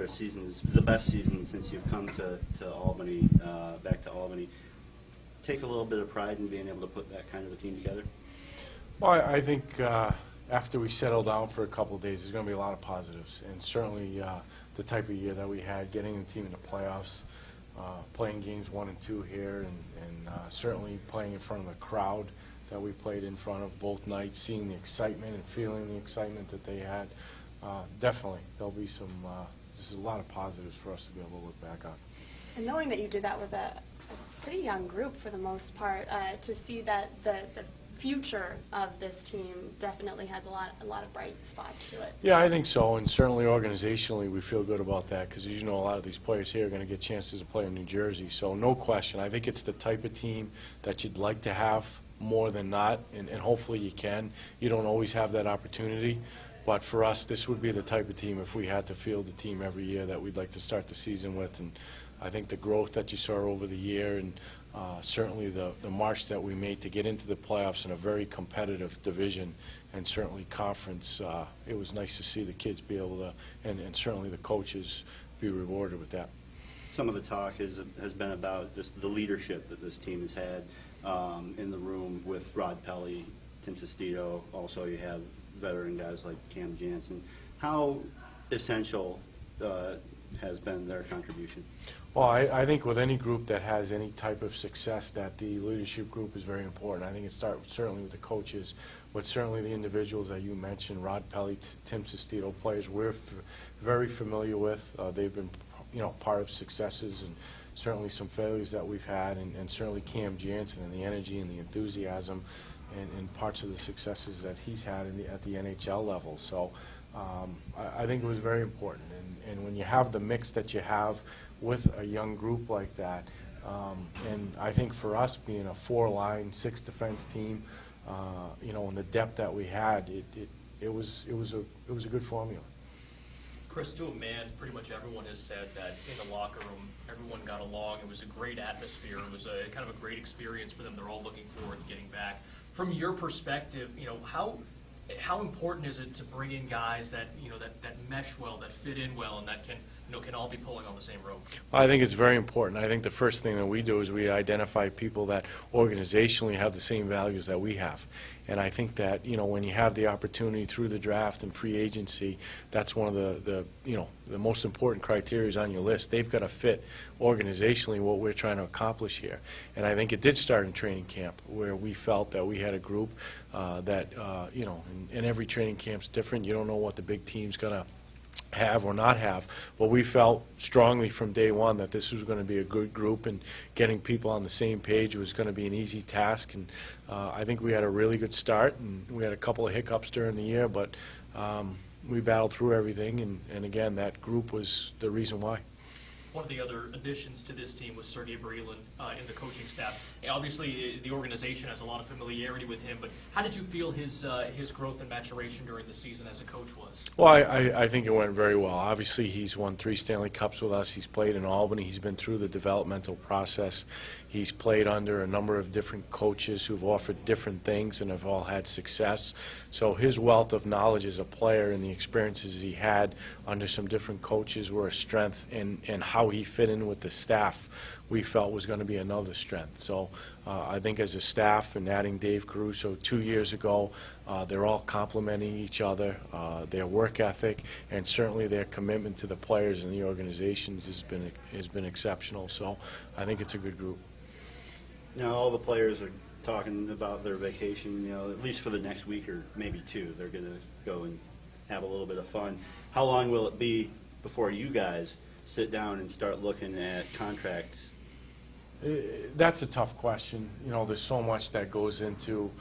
their seasons, the best season since you've come to Albany, back to Albany. Take a little bit of pride in being able to put that kind of a team together? Well, I think after we settle down for a couple of days, there's going to be a lot of positives, and certainly the type of year that we had, getting the team into playoffs, playing games 1 and 2 here, and certainly playing in front of the crowd that we played in front of both nights, seeing the excitement and feeling the excitement that they had. Definitely, there'll be there's a lot of positives for us to be able to look back on. And knowing that you did that with a pretty young group for the most part, to see that the future of this team definitely has a lot of bright spots to it. Yeah, I think so, and certainly organizationally we feel good about that because, as you know, a lot of these players here are going to get chances to play in New Jersey. So no question, I think it's the type of team that you'd like to have more than not, and hopefully you can. You don't always have that opportunity, but for us, this would be the type of team, if we had to field the team every year, that we'd like to start the season with. And I think the growth that you saw over the year, and certainly the march that we made to get into the playoffs in a very competitive division and certainly conference, it was nice to see the kids be able to, and certainly the coaches, be rewarded with that. Some of the talk has been about just the leadership that this team has had in the room with Rod Pelly, Tim Sestito. Also, you have veteran guys like Cam Jansen. How essential has been their contribution? Well, I think with any group that has any type of success, that the leadership group is very important. I think it starts certainly with the coaches, but certainly the individuals that you mentioned, Rod Pelly, Tim Sestito, players we're very familiar with. They've been, part of successes and certainly some failures that we've had, and certainly Cam Jansen and the energy and the enthusiasm and parts of the successes that he's had at the NHL level. So I think it was very important. And when you have the mix that you have with a young group like that, and I think for us being a 4-line, 6-defense team, and the depth that we had, it was a good formula. Chris, to a man, pretty much everyone has said that in the locker room, everyone got along. It was a great atmosphere. It was a kind of a great experience for them. They're all looking forward to getting back. From your perspective, how important is it to bring in guys that that mesh well, that fit in well, and that can all be pulling on the same rope? Well, I think it's very important. I think the first thing that we do is we identify people that organizationally have the same values that we have. And I think that, when you have the opportunity through the draft and free agency, that's one of the most important criteria on your list. They've got to fit organizationally what we're trying to accomplish here. And I think it did start in training camp, where we felt that we had a group that, and every training camp's different. You don't know what the big team's going to have or not have, but we felt strongly from day one that this was going to be a good group, and getting people on the same page was going to be an easy task. And I think we had a really good start, and we had a couple of hiccups during the year, but we battled through everything, and again, that group was the reason why. One of the other additions to this team was Sergei Brylin in the coaching staff. Obviously, the organization has a lot of familiarity with him, but how did you feel his growth and maturation during the season as a coach was? Well, I think it went very well. Obviously, he's won 3 Stanley Cups with us. He's played in Albany. He's been through the developmental process. He's played under a number of different coaches who've offered different things and have all had success. So his wealth of knowledge as a player and the experiences he had under some different coaches were a strength, and how he fit in with the staff we felt was going to be another strength. So I think as a staff, and adding Dave Caruso 2 years ago, they're all complementing each other. Their work ethic and certainly their commitment to the players and the organizations has been exceptional. So I think it's a good group. Now all the players are talking about their vacation, at least for the next week or maybe 2. They're going to go and have a little bit of fun. How long will it be before you guys sit down and start looking at contracts? That's a tough question. There's so much that goes into,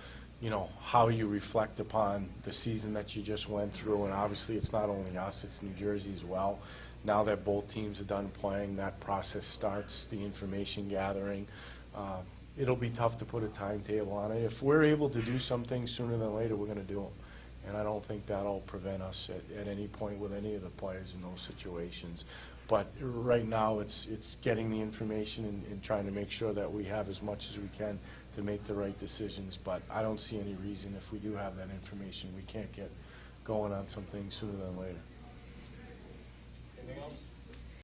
how you reflect upon the season that you just went through, and obviously it's not only us, it's New Jersey as well. Now that both teams are done playing, that process starts, the information gathering. It'll be tough to put a timetable on it. If we're able to do some things sooner than later, we're going to do them. And I don't think that'll prevent us at any point with any of the players in those situations. But right now, it's getting the information and trying to make sure that we have as much as we can to make the right decisions. But I don't see any reason, if we do have that information, we can't get going on some things sooner than later.